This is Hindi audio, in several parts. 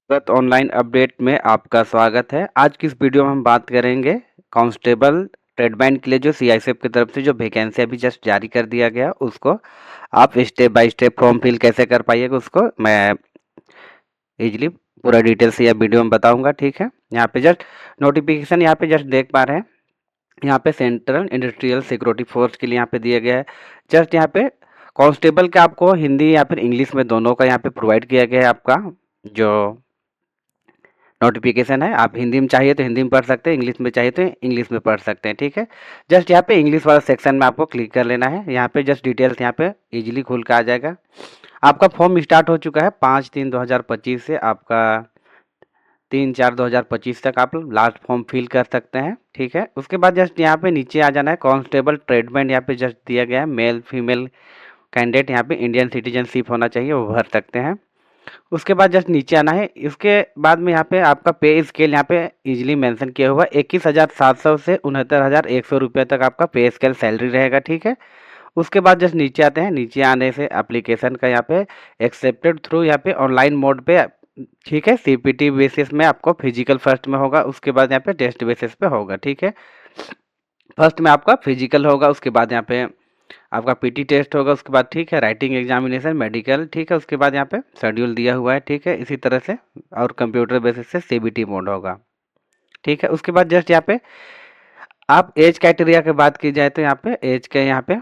गत ऑनलाइन अपडेट में आपका स्वागत है। आज की इस वीडियो में हम बात करेंगे कांस्टेबल ट्रेडमैन के लिए जो सीआईएसएफ की तरफ से जो वैकेंसी अभी जस्ट जारी कर दिया गया उसको आप step by step form fill कैसे कर पाइएगा उसको मैं इजीली पूरा डिटेल्स यह वीडियो में बताऊंगा। ठीक है, यहाँ पे जस्ट नोटिफिकेशन यहाँ पे जस्ट देख पा रहे हैं। यहाँ पे सेंट्रल इंडस्ट्रियल सिक्योरिटी फोर्स के लिए यहाँ पे दिया गया है। जस्ट यहाँ पे कांस्टेबल का आपको हिंदी या फिर इंग्लिश में दोनों का यहाँ पे प्रोवाइड किया गया है। आपका जो नोटिफिकेशन है आप हिंदी में चाहिए तो हिंदी में पढ़ सकते हैं, इंग्लिश में चाहिए तो इंग्लिश में पढ़ सकते हैं। ठीक है, जस्ट यहाँ पे इंग्लिश वाला सेक्शन में आपको क्लिक कर लेना है। यहाँ पे जस्ट डिटेल्स यहाँ पे इजीली खुल के आ जाएगा। आपका फॉर्म स्टार्ट हो चुका है 5/3/2025 से आपका 3/4/2025 तक आप लास्ट फॉर्म फिल कर सकते हैं। ठीक है, उसके बाद जस्ट यहाँ पे नीचे आ जाना है। कांस्टेबल ट्रेडमैन यहाँ पे जस्ट दिया गया है। मेल फीमेल कैंडिडेट यहाँ पे इंडियन सिटीजनशिप होना चाहिए, वो भर सकते हैं। उसके बाद जस्ट नीचे आना है। इसके बाद में यहाँ पे आपका पे स्केल यहाँ पे इजीली मेंशन किया हुआ 21,700 से 69,100 रुपये तक आपका पे स्केल सैलरी रहेगा। ठीक है, उसके बाद जस्ट नीचे आते हैं। नीचे आने से एप्लीकेशन का यहाँ पे एक्सेप्टेड थ्रू यहाँ पे ऑनलाइन मोड पे, ठीक है, सीपीटी बेसिस में आपको फिजिकल फर्स्ट में होगा, उसके बाद यहाँ पे टेस्ट बेसिस पे होगा। ठीक है, फर्स्ट में आपका फिजिकल होगा, उसके बाद यहाँ पे आपका पीटी टेस्ट होगा, उसके बाद ठीक है राइटिंग एग्जामिनेशन मेडिकल। ठीक है, उसके बाद यहाँ पे शेड्यूल दिया हुआ है। ठीक है, इसी तरह से और कंप्यूटर बेसिस से सीबीटी मोड होगा। ठीक है, उसके बाद जस्ट यहाँ पे आप एज क्राइटेरिया की बात की जाए तो यहाँ पे एज के यहाँ पे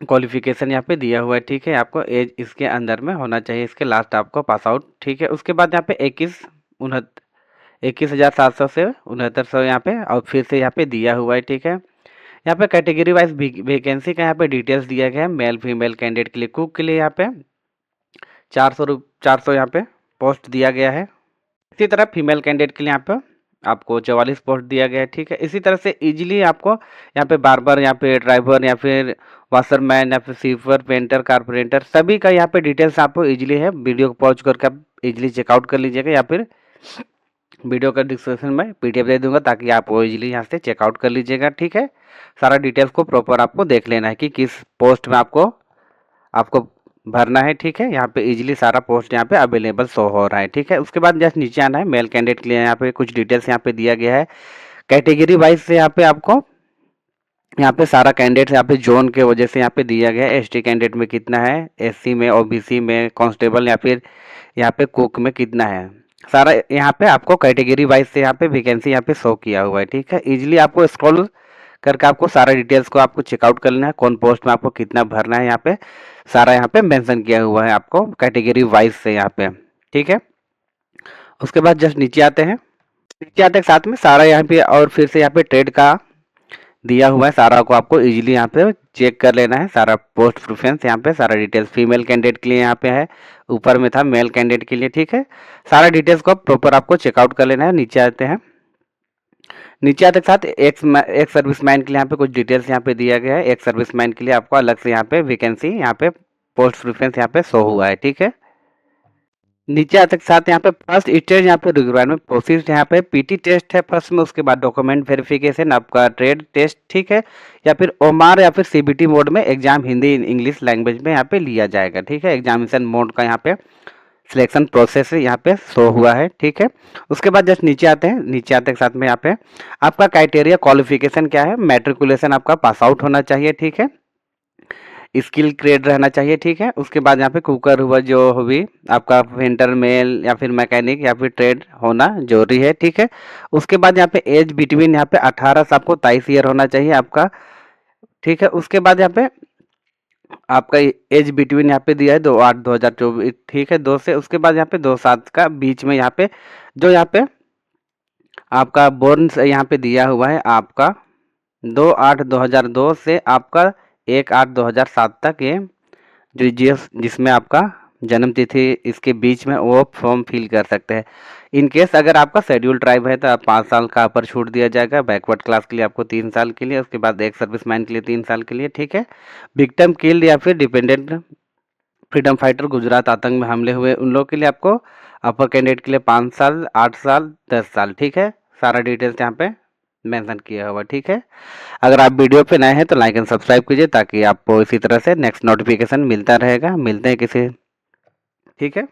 क्वालिफिकेशन यहाँ पे दिया हुआ है। ठीक है, आपको एज इसके अंदर में होना चाहिए, इसके लास्ट आपको पास आउट। ठीक है, उसके बाद यहाँ पे 21,700 से 6900 यहाँ पे और फिर से यहाँ पे दिया हुआ है। ठीक है, यहाँ पे कैटेगरी वाइज वैकेंसी का यहाँ पे डिटेल्स दिया गया है। मेल फीमेल कैंडिडेट के लिए कुक के लिए यहाँ पे 400 यहाँ पे पोस्ट दिया गया है। इसी तरह फीमेल कैंडिडेट के लिए यहाँ पे आपको 44 पोस्ट दिया गया है। ठीक है, इसी तरह से इजीली आपको यहाँ पे बार्बर, यहाँ पे ड्राइवर, या फिर वाशरमैन, या फिर स्वीपर, पेंटर, कारपेंटर सभी का यहाँ पे डिटेल्स आपको इजीली है। वीडियो को पॉज करके आप इजीली चेकआउट कर लीजिएगा, या फिर वीडियो का डिस्क्रिप्शन में पीडीएफ दे दूंगा ताकि आप वो इजीली यहाँ से चेकआउट कर लीजिएगा। ठीक है, सारा डिटेल्स को प्रॉपर आपको देख लेना है कि किस पोस्ट में आपको आपको भरना है। ठीक है, यहाँ पे इजीली सारा पोस्ट यहाँ पे अवेलेबल शो हो रहा है। ठीक है, उसके बाद जस्ट नीचे आना है। मेल कैंडिडेट के लिए यहाँ पे कुछ डिटेल्स यहाँ पे दिया गया है कैटेगरी वाइज से। यहाँ पे आपको यहाँ पे सारा कैंडिडेट यहाँ पे जोन के वजह से यहाँ पे दिया गया है। एसटी कैंडिडेट में कितना है, एससी में, ओबीसी में, कांस्टेबल या फिर यहाँ पे कुक में कितना है, सारा यहाँ पे आपको कैटेगरी वाइज से यहाँ पे वैकेंसी यहाँ पे शो किया हुआ है। ठीक है, इजीली आपको स्क्रॉल करके आपको सारा डिटेल्स को आपको चेकआउट कर लेना है। कौन पोस्ट में आपको कितना भरना है, यहाँ पे सारा यहाँ पे मेंशन किया हुआ है आपको कैटेगरी वाइज से यहाँ पे। ठीक है, उसके बाद जस्ट नीचे आते हैं। नीचे आते के साथ में सारा यहाँ पे और फिर से यहाँ पे ट्रेड का दिया हुआ है, सारा को आपको इजीली यहाँ पे चेक कर लेना है। सारा पोस्ट प्रेफरेंस यहाँ पे सारा डिटेल्स फीमेल कैंडिडेट के लिए यहाँ पे है, ऊपर में था मेल कैंडिडेट के लिए। ठीक है, सारा डिटेल्स को प्रॉपर आपको चेकआउट कर लेना है। नीचे आते हैं। नीचे आते के साथ एक सर्विसमैन के लिए यहाँ पे कुछ डिटेल्स यहाँ पे दिया गया है। एक सर्विसमैन के लिए आपको अलग से यहाँ पे वैकेंसी यहाँ पे पोस्ट प्रेफरेंस यहाँ पे शो हुआ है। ठीक है, नीचे आते के साथ यहाँ पे फर्स्ट स्टेज यहाँ पे रिक्वायरमेंट प्रोसेस यहाँ पे पीटी टेस्ट है फर्स्ट में, उसके बाद डॉक्यूमेंट वेरिफिकेशन, आपका ट्रेड टेस्ट। ठीक है, या फिर ओमार या फिर सीबीटी मोड में एग्जाम हिंदी इंग्लिश लैंग्वेज में यहाँ पे लिया जाएगा। ठीक है, एग्जामिनेशन मोड का यहाँ पे सिलेक्शन प्रोसेस यहाँ पे शो हुआ है। ठीक है, उसके बाद जस्ट नीचे आते हैं। नीचे आते के साथ में यहाँ पे आपका क्राइटेरिया क्वालिफिकेशन क्या है, मैट्रिकुलेशन आपका पास आउट होना चाहिए। ठीक है, स्किल ग्रेड रहना चाहिए। ठीक है, उसके बाद यहाँ पे कुकर हुआ जो भी आपका पेंटर मेल या फिर मैकेनिक या फिर ट्रेड होना जरूरी है। ठीक है, उसके बाद यहाँ पे एज बिटवीन यहाँ पे 18 से आपको 23 ईयर होना चाहिए आपका। ठीक है, उसके बाद यहाँ पे आपका एज बिटवीन यहाँ पे दिया है 2/8/2024। ठीक है, 2 से उसके बाद यहाँ पे 2/7 का बीच में यहाँ पे जो यहाँ पे आपका बोर्न यहाँ पे दिया हुआ है आपका 2/8/2002 से आपका 1/8/2007 तक, ये जो जिसमें आपका जन्म तिथि इसके बीच में वो फॉर्म फिल कर सकते हैं। इन केस अगर आपका शेड्यूल ट्राइब है तो आप 5 साल का अपर छूट दिया जाएगा, बैकवर्ड क्लास के लिए आपको 3 साल के लिए, उसके बाद एक सर्विसमैन के लिए 3 साल के लिए। ठीक है, विक्टिम किल्ड या फिर डिपेंडेंट फ्रीडम फाइटर गुजरात आतंक में हमले हुए उन लोगों के लिए आपको अपर कैंडिडेट के लिए 5 साल, 8 साल, 10 साल। ठीक है, सारा डिटेल्स यहाँ पे मेंशन किया हुआ। ठीक है, अगर आप वीडियो पे नए हैं तो लाइक एंड सब्सक्राइब कीजिए ताकि आपको इसी तरह से नेक्स्ट नोटिफिकेशन मिलता रहेगा। मिलते हैं किसी, ठीक है।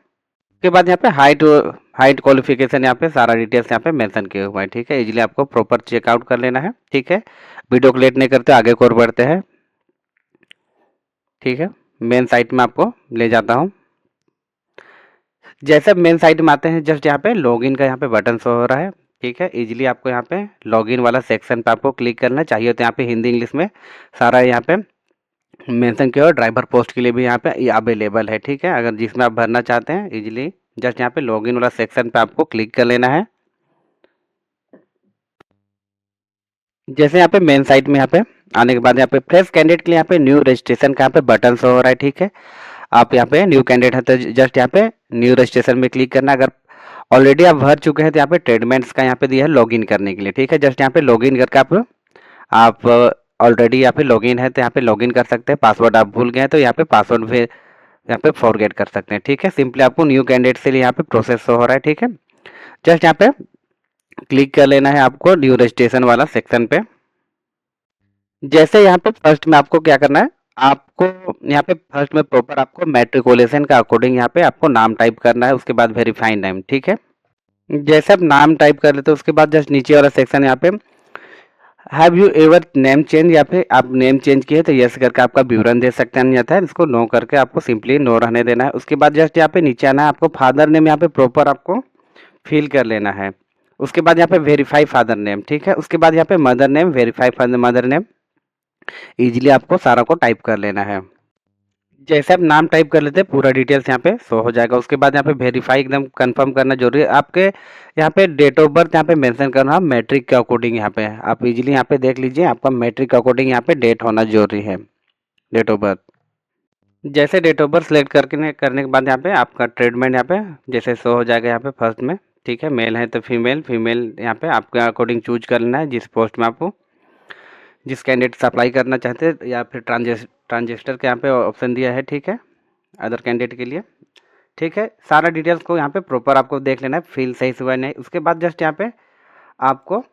उसके बाद यहाँ पे हाइट हाइट क्वालिफिकेशन यहाँ पे सारा डिटेल्स यहाँ पे मेंशन किए हुए हैं, ठीक है। इजीली आपको प्रॉपर चेकआउट कर लेना है, ठीक है। वीडियो को लेट नहीं करते, आगे की ओर बढ़ते हैं, ठीक है। मेन साइट में आपको ले जाता हूँ। जैसे मेन साइट में आते हैं, जस्ट यहाँ पे लॉगिन का यहाँ पे बटन शो हो रहा है, ठीक है। इजीली आपको यहाँ पे लॉगिन वाला सेक्शन पे आपको क्लिक करना चाहिए, तो यहाँ पे हिंदी इंग्लिश में सारा यहाँ पे मेंशन किया, और ड्राइवर पोस्ट के लिए भी यहाँ पे ये अवेलेबल है, ठीक है। अगर जिसमें आप भरना चाहते हैं इजीली जस्ट यहाँ पे लॉगिन वाला सेक्शन पे आपको क्लिक कर लेना है। जैसे यहाँ पे मेन साइट में यहाँ पे आने के बाद यहाँ पे फ्रेश कैंडिडेट के लिए यहाँ पे न्यू रजिस्ट्रेशन का यहाँ पे बटन शो हो रहा है, ठीक है। आप यहाँ पे न्यू कैंडिडेट है तो जस्ट यहाँ पे न्यू रजिस्ट्रेशन में क्लिक करना। अगर ऑलरेडी आप भर चुके हैं तो यहाँ पे ट्रेडमेंट्स का यहाँ पे दिया है लॉगिन करने के लिए, ठीक है। जस्ट यहाँ पे लॉगिन करके आप ऑलरेडी यहाँ पे लॉगिन है तो यहाँ पे लॉगिन कर सकते हैं। पासवर्ड आप भूल गए हैं तो यहाँ पे पासवर्ड फिर यहाँ पे फॉरगेट कर सकते हैं, ठीक है। सिंपली आपको न्यू कैंडिडेट से लिए यहाँ पे प्रोसेस हो रहा है, ठीक है। जस्ट यहाँ पे क्लिक कर लेना है आपको न्यू रजिस्ट्रेशन वाला सेक्शन पे। जैसे यहाँ पे फर्स्ट में आपको क्या करना है, आपको यहाँ पे फर्स्ट में प्रॉपर आपको मैट्रिकुलेशन का अकॉर्डिंग यहाँ पे आपको नाम टाइप करना है, उसके बाद वेरीफाई नेम, ठीक है। जैसे आप नाम टाइप कर लेते हो उसके बाद जस्ट नीचे वाला सेक्शन यहाँ पे have you ever name change, या फिर आप नेम चेंज किए तो यस करके आपका विवरण दे सकते हैं, अन्यथा इसको नो करके आपको सिंपली नो रहने देना है। उसके बाद जस्ट यहाँ पे नीचे आना है, आपको फादर नेम यहाँ पे प्रॉपर आपको फिल कर लेना है। उसके बाद यहाँ पे वेरीफाई फादर नेम, ठीक है। उसके बाद यहाँ पे mother name, verify father mother name, easily आपको सारा को टाइप कर लेना है। जैसे आप नाम टाइप कर लेते हैं पूरा डिटेल्स यहाँ पे शो हो जाएगा। उसके बाद यहाँ पे वेरीफाई एकदम कंफर्म करना जरूरी है। आपके यहाँ पे डेट ऑफ बर्थ यहाँ पे मेंशन करना मैट्रिक के अकॉर्डिंग, यहाँ पे आप इजीली यहाँ पे देख लीजिए, आपका मैट्रिक के अकॉर्डिंग यहाँ पे डेट होना जरूरी है, डेट ऑफ बर्थ। जैसे डेट ऑफ बर्थ सेलेक्ट करने के बाद यहाँ पे आपका ट्रीटमेंट यहाँ पे जैसे शो हो जाएगा यहाँ पे फर्स्ट में, ठीक है। मेल है तो फीमेल, फीमेल यहाँ पे आपके अकॉर्डिंग चूज कर लेना है जिस पोस्ट में आपको जिस कैंडिडेट से अप्लाई करना चाहते हैं, या फिर ट्रांजिस्टर के यहाँ पे ऑप्शन दिया है, ठीक है, अदर कैंडिडेट के लिए, ठीक है। सारा डिटेल्स को यहाँ पे प्रॉपर आपको देख लेना है, फिल सही से हुआ है नहीं। उसके बाद जस्ट यहाँ पे आपको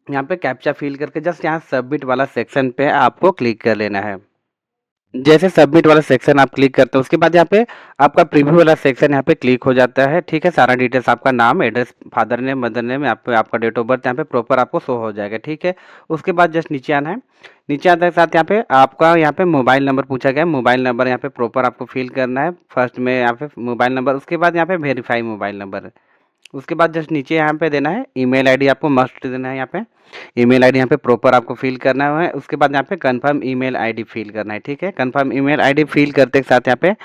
यहाँ पे कैप्चा फिल करके जस्ट यहाँ सबमिट वाला सेक्शन पे आपको क्लिक कर लेना है। जैसे सबमिट वाला सेक्शन आप क्लिक करते हो उसके बाद यहाँ पे आपका प्रीव्यू वाला सेक्शन यहाँ पे क्लिक हो जाता है, ठीक है। सारा डिटेल्स आपका नाम, address, father name, mother name, आपका डेट ऑफ बर्थ यहाँ पे प्रॉपर आपको शो हो जाएगा, ठीक है। उसके बाद जस्ट नीचे आना है। नीचे आने के साथ यहाँ पे आपका यहाँ पे मोबाइल नंबर पूछा गया है, मोबाइल नंबर यहाँ पे प्रॉपर आपको फिल करना है। फर्स्ट में यहाँ पे मोबाइल नंबर, उसके बाद यहाँ पे वेरीफाई मोबाइल नंबर, उसके बाद जस्ट नीचे यहाँ पे देना है ईमेल आईडी, आपको मस्ट देना है यहाँ पे ईमेल आईडी यहाँ पे प्रॉपर आपको फिल करना है। उसके बाद यहाँ पे कंफर्म ईमेल आईडी फिल करना है, ठीक है। कंफर्म ईमेल आईडी फिल करते के साथ यहाँ पे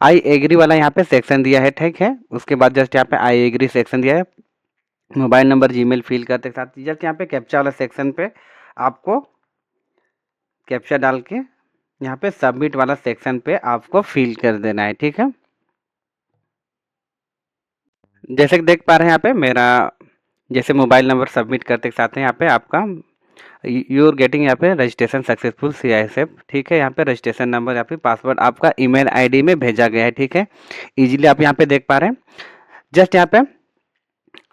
आई एग्री वाला यहाँ पे सेक्शन दिया है, ठीक है। उसके बाद जस्ट यहाँ पे आई एग्री सेक्शन दिया है। मोबाइल नंबर जीमेल फिल करते के साथ जस्ट यहाँ पे कैप्चा वाला सेक्शन पे आपको कैप्चा डाल के यहाँ पे सबमिट वाला सेक्शन पे आपको फिल कर देना है, ठीक है। जैसे कि देख पा रहे हैं यहाँ पे मेरा जैसे मोबाइल नंबर सबमिट करते के साथ हैं यहाँ पे आपका यू आर गेटिंग यहाँ पे रजिस्ट्रेशन सक्सेसफुल CISF, ठीक है। यहाँ पे रजिस्ट्रेशन नंबर या फिर पासवर्ड आपका ईमेल आईडी में भेजा गया है, ठीक है। इजीली आप यहाँ पे देख पा रहे हैं। जस्ट यहाँ पे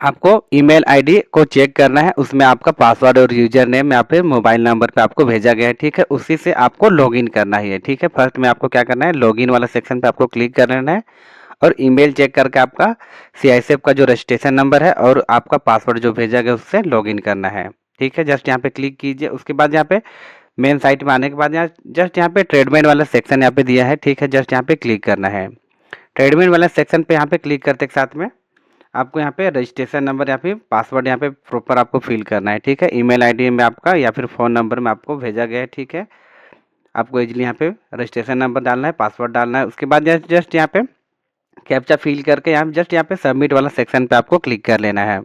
आपको ईमेल आईडी को चेक करना है, उसमें आपका पासवर्ड और यूजर नेम यहाँ पे मोबाइल नंबर पे आपको भेजा गया है, ठीक है। उसी से आपको लॉगिन करना ही है, ठीक है। फर्स्ट में आपको क्या करना है, लॉगिन वाला सेक्शन पे आपको क्लिक करना है और ईमेल चेक करके आपका CISF का जो रजिस्ट्रेशन नंबर है और आपका पासवर्ड जो भेजा गया उससे लॉगिन करना है, ठीक है। जस्ट यहाँ पे क्लिक कीजिए। उसके बाद यहाँ पे मेन साइट में आने के बाद यहाँ जस्ट यहाँ पे ट्रेडमेंट वाला सेक्शन यहाँ पे दिया है, ठीक है। जस्ट यहाँ पे क्लिक करना है। ट्रेडमेंट वाला सेक्शन पे यहाँ पे क्लिक करते के साथ में आपको यहाँ पे रजिस्ट्रेशन नंबर या फिर पासवर्ड यहाँ पे प्रॉपर आपको फिल करना है, ठीक है। ईमेल आईडी में आपका या फिर फ़ोन नंबर में आपको भेजा गया है, ठीक है। आपको इजीली यहाँ पे रजिस्ट्रेशन नंबर डालना है, पासवर्ड डालना है। उसके बाद जस्ट यहाँ पे कैप्चा फिल करके यहाँ जस्ट यहाँ पे सबमिट वाला सेक्शन पे आपको क्लिक कर लेना है।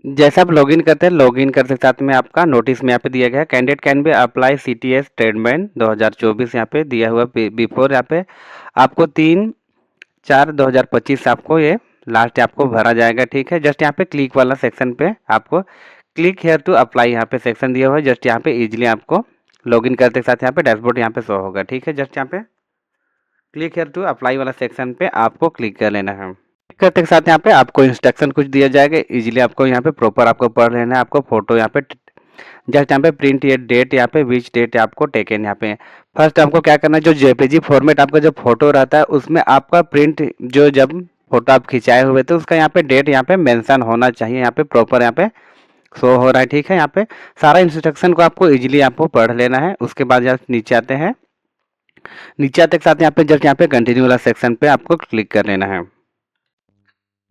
जैसे आप लॉगिन करते हैं, लॉगिन करते साथ में आपका नोटिस में यहाँ पे दिया गया है candidate can be apply CTS ट्रेडमेंट 2024 यहाँ पे दिया हुआ बिफोर यहाँ पे आपको 3/4/2025 आपको ये लास्ट आपको भरा जाएगा, ठीक है। जस्ट यहाँ पे क्लिक वाला सेक्शन पे आपको क्लिक हेयर टू अप्लाई यहाँ पे सेक्शन दिया हुआ है। जस्ट यहाँ पे इजीली आपको लॉगिन करते के साथ यहाँ पे डैशबोर्ड यहाँ पे शो होगा, ठीक है। जस्ट यहाँ पे क्लिक हेयर टू अप्लाई वाला सेक्शन पे आपको क्लिक कर लेना है। क्लिक करते के साथ यहाँ पे आपको इंस्ट्रक्शन कुछ दिया जाएगा, इजीली आपको यहाँ पे प्रॉपर आपको पढ़ लेना है। आपको फोटो यहाँ पे जस्ट यहाँ पे प्रिंट ये डेट, यहाँ पे विच डेट आपको टेकन। यहाँ पे फर्स्ट आपको क्या करना है, जो जेपीजी फॉर्मेट आपका जो फोटो रहता है उसमें आपका प्रिंट जो जब फोटो आप खिंचाए हुए थे उसका यहाँ पे डेट यहाँ पे मेंशन होना चाहिए, यहाँ पे प्रॉपर यहाँ पे शो हो रहा है। ठीक है, यहाँ पे सारा इंस्ट्रक्शन को आपको इजीली आपको पढ़ लेना है। उसके बाद जस्ट नीचे आते हैं, नीचे आते के साथ यहाँ पे जस्ट यहाँ पे कंटिन्यू वाला सेक्शन पे आपको क्लिक कर लेना है।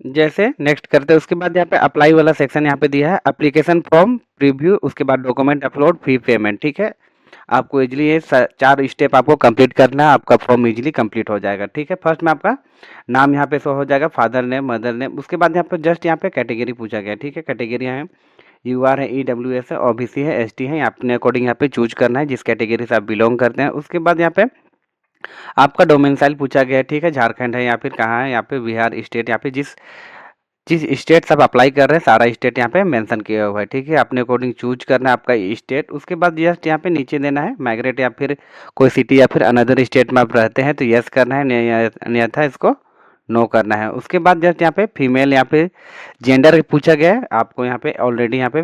जैसे नेक्स्ट करते हैं उसके बाद यहाँ पे अप्लाई वाला सेक्शन यहाँ पे दिया है, एप्लीकेशन फॉर्म प्रीव्यू, उसके बाद डॉक्यूमेंट अपलोड, फी पेमेंट। ठीक है, आपको इजीली ये 4 स्टेप आपको कंप्लीट करना है, आपका फॉर्म इजीली कंप्लीट हो जाएगा। ठीक है, फर्स्ट में आपका नाम यहाँ पे शो हो जाएगा, फादर नेम, मदर नेम। उसके बाद यहाँ पे जस्ट यहाँ पे कैटेगरी पूछा गया। ठीक है, कैटेगरी है यूआर है, ईडब्ल्यूएस है, ओबीसी है, एसटी है, अपने अकॉर्डिंग यहाँ पे चूज करना है जिस कैटेगरी से आप बिलोंग करते हैं। उसके बाद यहाँ पे आपका डोमेसाइल पूछा गया है। ठीक है, झारखंड है या फिर कहाँ है, यहाँ पे बिहार स्टेट, यहाँ पे जिस जिस स्टेट से आप अप्लाई कर रहे हैं सारा स्टेट यहाँ पे मेंशन किया हुआ है। ठीक है, अपने अकॉर्डिंग चूज करना है आपका स्टेट। उसके बाद जस्ट यहाँ पे नीचे देना है माइग्रेट या फिर कोई सिटी या फिर अनदर स्टेट में आप रहते हैं तो यस करना है, अन्यथा इसको नो करना है। उसके बाद जस्ट यहाँ पे फीमेल, यहाँ पे जेंडर पूछा गया है, आपको यहाँ पे ऑलरेडी यहाँ पे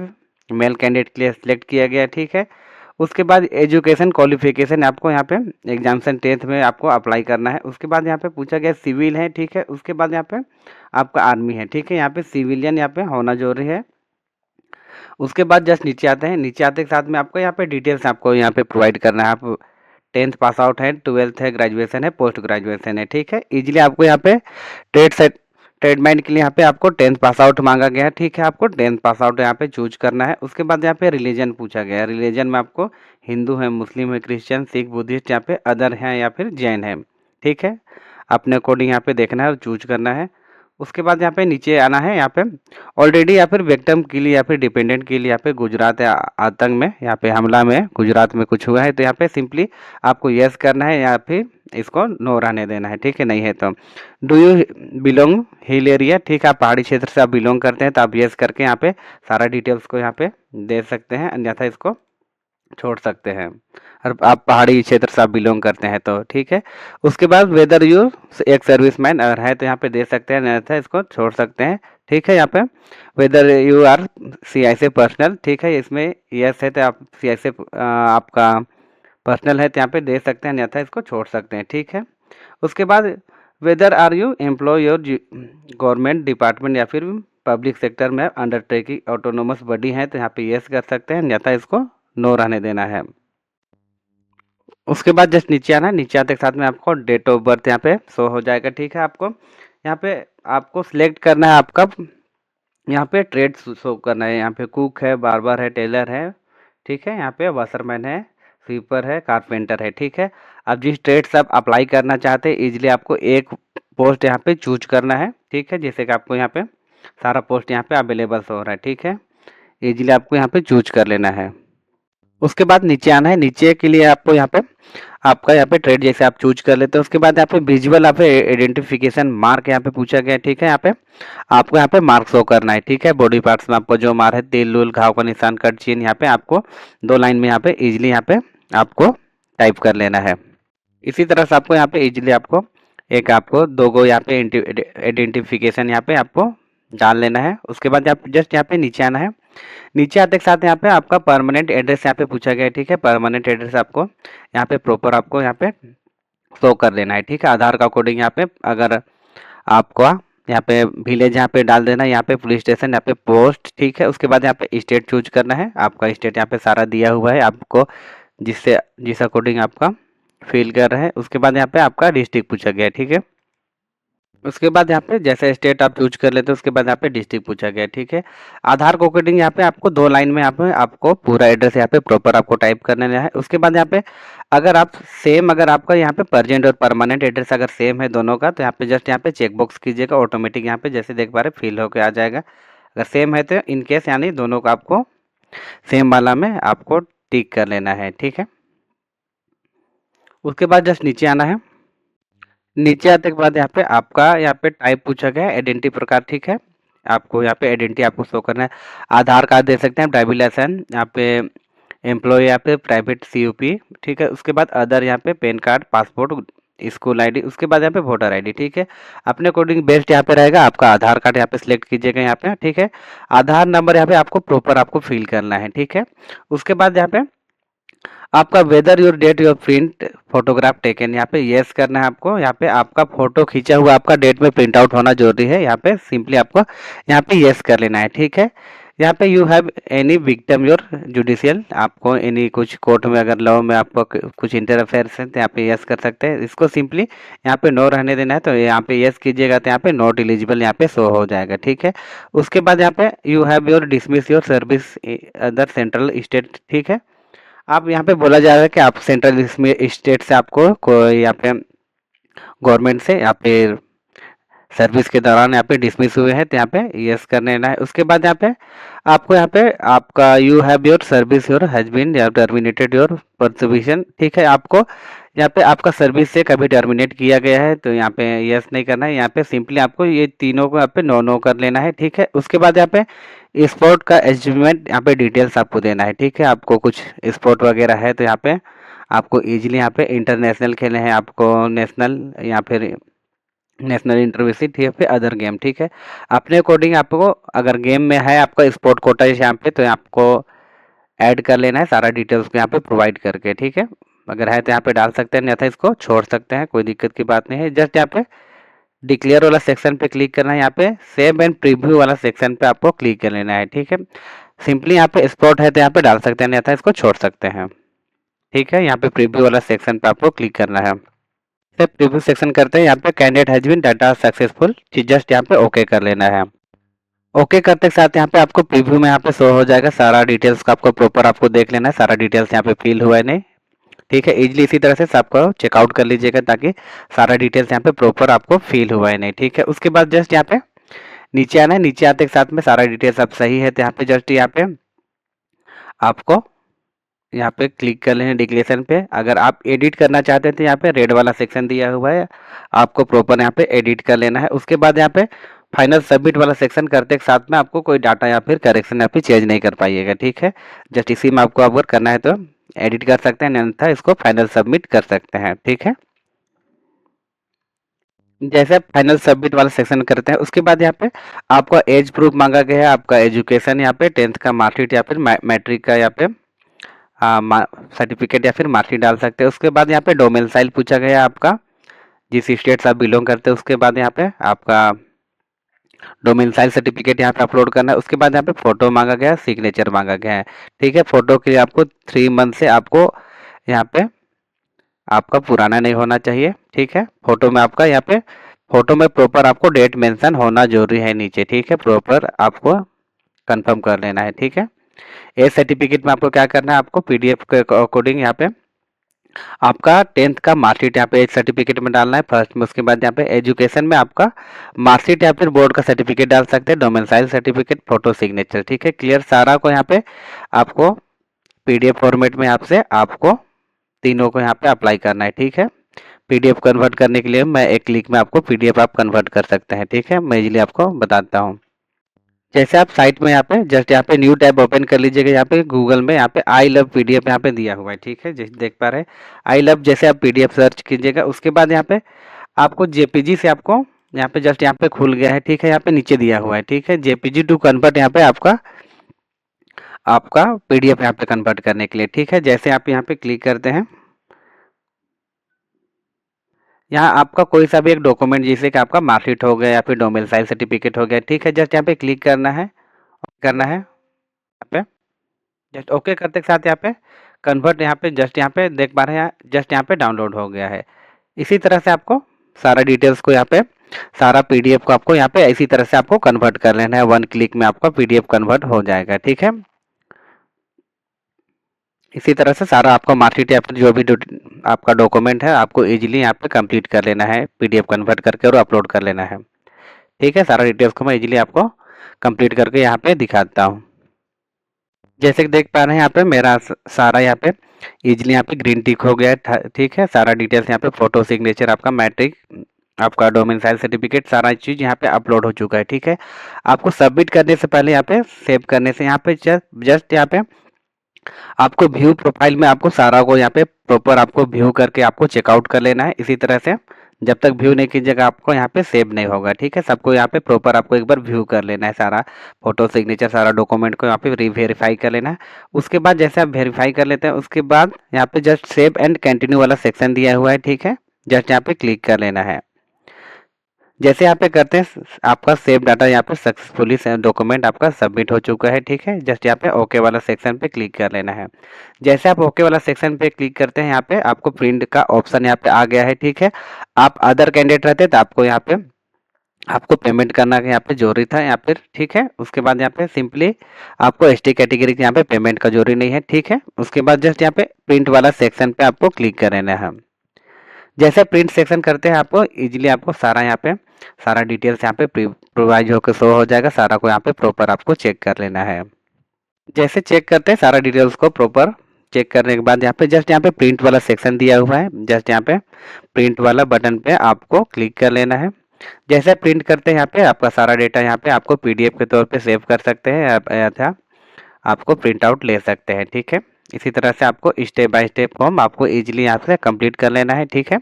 मेल कैंडिडेट के लिए सिलेक्ट किया गया है। ठीक है, उसके बाद एजुकेशन क्वालिफिकेशन आपको यहाँ पे एग्जामिनेशन 10th में आपको अप्लाई करना है। उसके बाद यहाँ पे पूछा गया सिविल है। ठीक है, उसके बाद यहाँ पे आपका आर्मी है। ठीक है, यहाँ पे सिविलियन यहाँ पे होना जरूरी है। उसके बाद जस्ट नीचे आते हैं, नीचे आते के साथ में आपको यहाँ पे डिटेल्स आपको यहाँ पे प्रोवाइड करना है। आप 10th पास आउट है, 12th है, ग्रेजुएशन है, पोस्ट ग्रेजुएशन है। ठीक है, इजीली आपको यहाँ पे ट्रेडमाइंड के लिए यहाँ पे आपको 10th पास आउट मांगा गया है। ठीक है, आपको 10th पास आउट यहाँ पे चूज करना है। उसके बाद यहाँ पे रिलीजन पूछा गया है, रिलीजन में आपको हिंदू है, मुस्लिम है, क्रिश्चियन, सिख, बुद्धिस्ट, यहाँ पे अदर है या फिर जैन है। ठीक है, अपने अकॉर्डिंग यहाँ पे देखना है और चूज करना है। उसके बाद यहाँ पे नीचे आना है, यहाँ पे ऑलरेडी या फिर विक्टिम के लिए या फिर डिपेंडेंट के लिए यहाँ पे गुजरात या आतंक में यहाँ पे हमला में गुजरात में कुछ हुआ है तो यहाँ पे सिंपली आपको यस करना है या फिर इसको नो रहने देना है। ठीक है, नहीं है तो do you belong hill area. ठीक है, आप पहाड़ी क्षेत्र से आप बिलोंग करते हैं तो आप यस करके यहाँ पे सारा डिटेल्स को यहाँ पे दे सकते हैं, अन्यथा इसको छोड़ सकते हैं और आप पहाड़ी क्षेत्र से आप बिलोंग करते हैं तो। ठीक है, उसके बाद वेदर यू एक सर्विसमैन अगर है तो यहाँ पे दे सकते हैं, नहीं था इसको छोड़ सकते हैं। ठीक है, यहाँ पे whether you are CIC personal. ठीक है, इसमें यस है तो आप सीआईसी आपका पर्सनल है तो यहाँ पे दे सकते हैं, नहीं था इसको छोड़ सकते हैं। ठीक है, उसके बाद वेदर आर यू एम्प्लॉय और गवर्नमेंट डिपार्टमेंट या फिर पब्लिक सेक्टर में अंडरटेकिंग ऑटोनोमस बॉडी है तो यहाँ पे यस कर सकते हैं, अन्यथा इसको नो रहने देना है। उसके बाद जस्ट नीचे आना है, नीचे आते के साथ में आपको डेट ऑफ बर्थ यहाँ पे शो हो जाएगा। ठीक है, आपको यहाँ पे आपको सिलेक्ट करना है आपका यहाँ पे ट्रेड शो करना है। यहाँ पे कुक है, बार्बर है, टेलर है। ठीक है, यहाँ पे वाशरमैन है, स्वीपर है, कारपेंटर है। ठीक है, आप जिस ट्रेड से आप अप्लाई करना चाहते हैं इजीली आपको एक पोस्ट यहाँ पे चूज करना है। ठीक है, जैसे कि आपको यहाँ पे सारा पोस्ट यहाँ पे अवेलेबल हो रहा है। ठीक है, इजीली आपको यहाँ पे चूज कर लेना है। उसके बाद नीचे आना है, नीचे के लिए आपको यहाँ पे आपका यहाँ पे ट्रेड जैसे आप चूज कर लेते हैं। उसके बाद यहाँ पे विजुअल यहाँ पे आइडेंटिफिकेशन मार्क यहाँ पे पूछा गया है। ठीक है, यहाँ पे आपको यहाँ पे मार्क शो करना है। ठीक है, बॉडी पार्ट्स में आपको जो मार है, तिल उल, घाव का निशान, कट चिन्ह, यहाँ पे आपको 2 लाइन में यहाँ पे इजिली यहाँ पे आपको टाइप कर लेना है। इसी तरह से आपको यहाँ पे इजिली आपको एक आपको 2 गो यहाँ पे आइडेंटिफिकेशन यहाँ पे आपको डाल लेना है। उसके बाद आप जस्ट यहाँ पे नीचे आना है, नीचे आते के साथ यहाँ पे आपका परमानेंट एड्रेस यहाँ पे पूछा गया है। ठीक है, परमानेंट एड्रेस आपको यहाँ पे प्रॉपर आपको यहाँ पे शो कर देना है। ठीक है, आधार का अकॉर्डिंग यहाँ पे अगर आपका यहाँ पे विलेज यहाँ पे डाल देना है, यहाँ पे पुलिस स्टेशन, यहाँ पे पोस्ट। ठीक है, उसके बाद यहाँ पे स्टेट चूज करना है, आपका स्टेट यहाँ पे सारा दिया हुआ है आपको जिस अकॉर्डिंग आपका फिल कर रहे हैं। उसके बाद यहाँ पे आपका डिस्ट्रिक्ट पूछा गया है। ठीक है, उसके बाद यहाँ पे जैसे स्टेट आप चूज कर लेते हैं उसके बाद यहाँ पे डिस्ट्रिक्ट पूछा गया। ठीक है, आधार को अकॉर्डिंग यहाँ पे आपको 2 लाइन में यहाँ पे आपको पूरा एड्रेस यहाँ पे प्रॉपर आपको टाइप करना है। उसके बाद यहाँ पे अगर आप सेम अगर आपका यहाँ पे प्रेजेंट और परमानेंट एड्रेस अगर सेम है दोनों का तो यहाँ पे जस्ट यहाँ पे चेक बॉक्स कीजिएगा, ऑटोमेटिक यहाँ पे जैसे देख पा रहे फिल होकर आ जाएगा। अगर सेम है तो इनकेस यानी दोनों का आपको सेम वाला में आपको टिक कर लेना है। ठीक है, उसके बाद जस्ट नीचे आना है, नीचे आते के बाद यहाँ पे आपका यहाँ पे टाइप पूछा गया है आइडेंटिटी प्रकार। ठीक है, आपको यहाँ पे आइडेंटिटी आपको शो करना है, आधार कार्ड दे सकते हैं, ड्राइविंग लाइसेंस, यहाँ पे एम्प्लॉय, यहाँ पे प्राइवेट सीयूपी। ठीक है, उसके बाद अदर यहाँ पे pan card, passport, school ID, उसके बाद यहाँ पे वोटर आईडी, ठीक है। अपने अकॉर्डिंग बेस्ट यहाँ पे रहेगा आपका आधार कार्ड, यहाँ पे सिलेक्ट कीजिएगा यहाँ पे, ठीक है। आधार नंबर यहाँ पे आपको प्रॉपर आपको फिल करना है, ठीक है। उसके बाद यहाँ पे आपका whether your date your print photograph taken, यहाँ पे यस करना है आपको। यहाँ पे आपका फोटो खींचा हुआ आपका डेट में प्रिंट आउट होना जरूरी है, यहाँ पे सिंपली आपको यहाँ पे यस कर लेना है, ठीक है। यहाँ पे you have any victim your judicial, आपको एनी कुछ कोर्ट में अगर लॉ में आपको कुछ इंटरफेरेंस है तो यहाँ पे यस कर सकते हैं। इसको सिंपली यहाँ पे नो रहने देना है, तो यहाँ पे यस कीजिएगा तो यहाँ पे नॉट एलिजिबल यहाँ पे शो हो जाएगा, ठीक है। उसके बाद यहाँ पे you have your dismiss your service other central state, ठीक है। आप यहाँ पे बोला जा रहा है कि आप सेंट्रल स्टेट से आपको कोई यहाँ पे गवर्नमेंट से यहाँ पे सर्विस के दौरान यहाँ पे डिसमिस हुए हैं, तो यहाँ पे यस कर लेना है। उसके बाद यहाँ पे आपको यहाँ पे आपका you have your service your has been या टर्मिनेटेड योर परसिक्यूशन, ठीक है। आपको यहाँ पे आपका सर्विस से कभी टर्मिनेट किया गया है तो यहाँ पे यस नहीं करना है, यहाँ पे सिंपली आपको ये तीनों को यहाँ पे नो नो कर लेना है, ठीक है। उसके बाद यहाँ पे स्पोर्ट का अचीवमेंट यहाँ पे डिटेल्स आपको देना है, ठीक है। आपको कुछ स्पोर्ट वगैरह है तो यहाँ पे आपको इजीली यहाँ पे इंटरनेशनल खेले हैं, आपको नेशनल या फिर नेशनल इंटरव्यूसिट या फिर अदर गेम, ठीक है। अपने अकॉर्डिंग आपको अगर गेम में है आपका स्पोर्ट कोटा यहाँ पे तो आपको ऐड कर लेना है सारा डिटेल्स को यहाँ पे प्रोवाइड करके, ठीक है। अगर है तो यहाँ पे डाल सकते हैं, नहीं था इसको छोड़ सकते हैं, कोई दिक्कत की बात नहीं है। जस्ट यहाँ पे डिक्लेयर वाला सेक्शन पे क्लिक करना है, यहाँ पे सेव एंड प्रीव्यू वाला सेक्शन पे आपको क्लिक कर लेना है, ठीक है। सिंपली यहाँ पे स्पोर्ट है तो यहाँ पे डाल सकते हैं, नहीं था इसको छोड़ सकते हैं, ठीक है। यहाँ पे प्रीव्यू वाला सेक्शन पे आपको क्लिक करना है। प्रीव्यू सेक्शन करते हैं, यहाँ पे candidate has been data successful, just यहाँ पे ओके कर लेना है। ओके करते के साथ यहाँ पे आपको प्रीव्यू में यहाँ पे शो हो जाएगा सारा डिटेल्स का, आपको प्रॉपर आपको देख लेना है सारा डिटेल्स यहाँ पे फिल हुआ है नहीं, ठीक है। इजीली इसी तरह से सबको चेकआउट कर लीजिएगा ताकि सारा डिटेल्स यहाँ पे प्रॉपर आपको फिल हुआ है नहीं, ठीक है। उसके बाद जस्ट यहाँ पे नीचे आना है, नीचे आते के साथ में सारा डिटेल्स अब सही है तो यहाँ पे जस्ट यहाँ पे आपको यहाँ पे क्लिक कर लें डिक्लेरेशन पे। अगर आप एडिट करना चाहते हैं तो यहाँ पे रेड वाला सेक्शन दिया हुआ है, आपको प्रॉपर यहाँ पे एडिट कर लेना है। उसके बाद यहाँ पे फाइनल सबमिट वाला सेक्शन करते के साथ में आपको कोई डाटा या फिर करेक्शन या फिर चेंज नहीं कर पाइएगा, ठीक है। जस्ट इसी में आपको अगर करना है तो एडिट कर सकते हैं, अन्यथा इसको फाइनल सबमिट कर सकते हैं, ठीक है। जैसे आप फाइनल सबमिट वाला सेक्शन करते हैं उसके बाद यहाँ पे आपका एज प्रूफ मांगा गया है, आपका एजुकेशन यहाँ पे 10th का मार्कशीट या फिर मैट्रिक का यहाँ पे सर्टिफिकेट या फिर मार्कशीट डाल सकते हैं। उसके बाद यहाँ पे डोमिसाइल पूछा गया है आपका, जिस स्टेट से आप बिलोंग करते हैं। उसके बाद यहाँ पे आपका डोमिसाइल सर्टिफिकेट यहाँ पे अपलोड करना है। उसके बाद यहाँ पे फोटो मांगा गया है, सिग्नेचर मांगा गया है, ठीक है। फोटो के लिए आपको 3 मंथ से आपको यहाँ पे आपका पुराना नहीं होना चाहिए, ठीक है। फोटो में आपका यहाँ पे फोटो में प्रॉपर आपको डेट मेंशन होना जरूरी है नीचे, ठीक है। प्रॉपर आपको कंफर्म कर लेना है, ठीक है। एज सर्टिफिकेट में आपको क्या करना है, आपको पीडीएफ के अकॉर्डिंग यहाँ पे आपका 10th का मार्कशीट यहाँ पे एज सर्टिफिकेट में डालना है फर्स्ट में। उसके बाद यहाँ पे एजुकेशन में आपका मार्कशीट या फिर बोर्ड का सर्टिफिकेट डाल सकते हैं, डोमिसाइल सर्टिफिकेट, फोटो, सिग्नेचर, ठीक है। क्लियर, सारा को यहाँ पे आपको पीडीएफ फॉर्मेट में आपसे आपको तीनों को यहाँ पे अप्लाई करना है, ठीक है। पीडीएफ कन्वर्ट करने के लिए मैं एक क्लिक में आपको पीडीएफ आप कन्वर्ट कर सकते हैं, ठीक है। मैं इजीली आपको बताता हूँ। जैसे आप साइट में यहाँ पे जस्ट यहाँ पे न्यू टैब ओपन कर लीजिएगा, यहाँ पे गूगल में यहाँ पे आई लव पीडीएफ यहाँ पे दिया हुआ है, ठीक है। जैसे देख पा रहे हैं आई लव, जैसे आप पीडीएफ सर्च कीजिएगा उसके बाद यहाँ पे आपको जेपीजी से आपको यहाँ पे जस्ट यहाँ पे खुल गया है, ठीक है। यहाँ पे नीचे दिया हुआ है, ठीक है, जेपीजी टू कन्वर्ट यहाँ पे आपका आपका पीडीएफ यहाँ पे कन्वर्ट करने के लिए, ठीक है। जैसे आप यहाँ पे क्लिक करते हैं, यहाँ आपका कोई सा भी एक डॉक्यूमेंट जैसे कि आपका मार्कशीट हो गया या फिर डोमिसाइल सर्टिफिकेट हो गया, ठीक है। जस्ट यहाँ पे क्लिक करना है यहाँ पे जस्ट ओके करते के साथ यहाँ पे कन्वर्ट यहाँ पे जस्ट यहाँ पे देख पा रहे हैं, जस्ट यहाँ पे डाउनलोड हो गया है। इसी तरह से आपको सारा डिटेल्स को यहाँ पे सारा पीडीएफ को आपको यहाँ पे इसी तरह से आपको कन्वर्ट कर लेना है, 1 क्लिक में आपका पीडीएफ कन्वर्ट हो जाएगा, ठीक है। इसी तरह से सारा आपका मार्कशीट या फिर जो भी आपका डॉक्यूमेंट है आपको इजीली यहाँ पे कंप्लीट कर लेना है, पीडीएफ कन्वर्ट करके और अपलोड कर लेना है, ठीक है। सारा डिटेल्स को मैं इजीली आपको कंप्लीट करके यहाँ पे दिखाता हूँ। जैसे कि देख पा रहे हैं यहाँ पे मेरा सारा यहाँ पे इजीली यहाँ पे ग्रीन टिक हो गया है, ठीक है। सारा डिटेल्स यहाँ पे फोटो, सिग्नेचर, आपका मैट्रिक, आपका डोमिसाइल सर्टिफिकेट, सारा चीज़ यहाँ पे अपलोड हो चुका है, ठीक है। आपको सबमिट करने से पहले यहाँ पे सेव करने से यहाँ पे जस्ट यहाँ पे आपको व्यू प्रोफाइल में आपको सारा को यहाँ पे प्रॉपर आपको व्यू करके आपको चेकआउट कर लेना है। इसी तरह से जब तक व्यू नहीं कीजिएगा आपको यहाँ पे सेव नहीं होगा, ठीक है। सबको यहाँ पे प्रॉपर आपको एक बार व्यू कर लेना है, सारा फोटो सिग्नेचर सारा डॉक्यूमेंट को यहाँ पे वेरीफाई कर लेना है। उसके बाद जैसे आप वेरीफाई कर लेते हैं उसके बाद यहाँ पे जस्ट सेव एंड कंटिन्यू वाला सेक्शन दिया हुआ है, ठीक है। जस्ट यहाँ पे क्लिक कर लेना है। जैसे यहाँ पे करते हैं आपका सेव डाटा यहाँ पे सक्सेसफुली डॉक्यूमेंट आपका सबमिट हो चुका है, ठीक है। जस्ट यहाँ पे ओके वाला सेक्शन पे क्लिक कर लेना है। जैसे आप ओके वाला सेक्शन पे क्लिक करते हैं यहाँ पे आपको प्रिंट का ऑप्शन यहाँ पे आ गया है, ठीक है। आप अदर कैंडिडेट रहते तो आपको यहाँ पे आपको पेमेंट करना यहाँ पे जरूरी था यहाँ पे, ठीक है। उसके बाद यहाँ पे सिंपली आपको एसटी कैटेगरी यहाँ पे पेमेंट का जरूरी नहीं है, ठीक है। उसके बाद जस्ट यहाँ पे प्रिंट वाला सेक्शन पे आपको क्लिक कर लेना है। जैसे प्रिंट सेक्शन करते हैं आपको इजीली आपको सारा यहाँ पे सारा डिटेल्स यहाँ पे प्रोवाइड होकर शो हो जाएगा। सारा को यहाँ पे प्रॉपर आपको चेक कर लेना है। जैसे चेक करते हैं सारा डिटेल्स को प्रॉपर चेक करने के बाद यहाँ पे जस्ट यहाँ पे प्रिंट वाला सेक्शन दिया हुआ है। जस्ट यहाँ पे प्रिंट वाला बटन पे आपको क्लिक कर लेना है। जैसे प्रिंट करते हैं यहाँ पे आपका सारा डेटा यहाँ पे आपको पीडीएफ के तौर पे सेव कर सकते हैं या आपको प्रिंट आउट ले सकते हैं, ठीक है। इसी तरह से आपको स्टेप बाय स्टेप फॉर्म आपको इजीली यहाँ से कंप्लीट कर लेना है, ठीक है।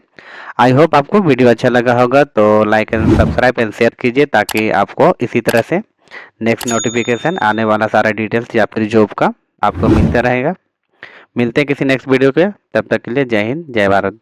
आई होप आपको वीडियो अच्छा लगा होगा, तो like and subscribe and share कीजिए ताकि आपको इसी तरह से नेक्स्ट नोटिफिकेशन आने वाला सारा डिटेल्स या फिर जॉब का आपको मिलता रहेगा। मिलते हैं किसी नेक्स्ट वीडियो पे, तब तक के लिए जय हिंद जय भारत।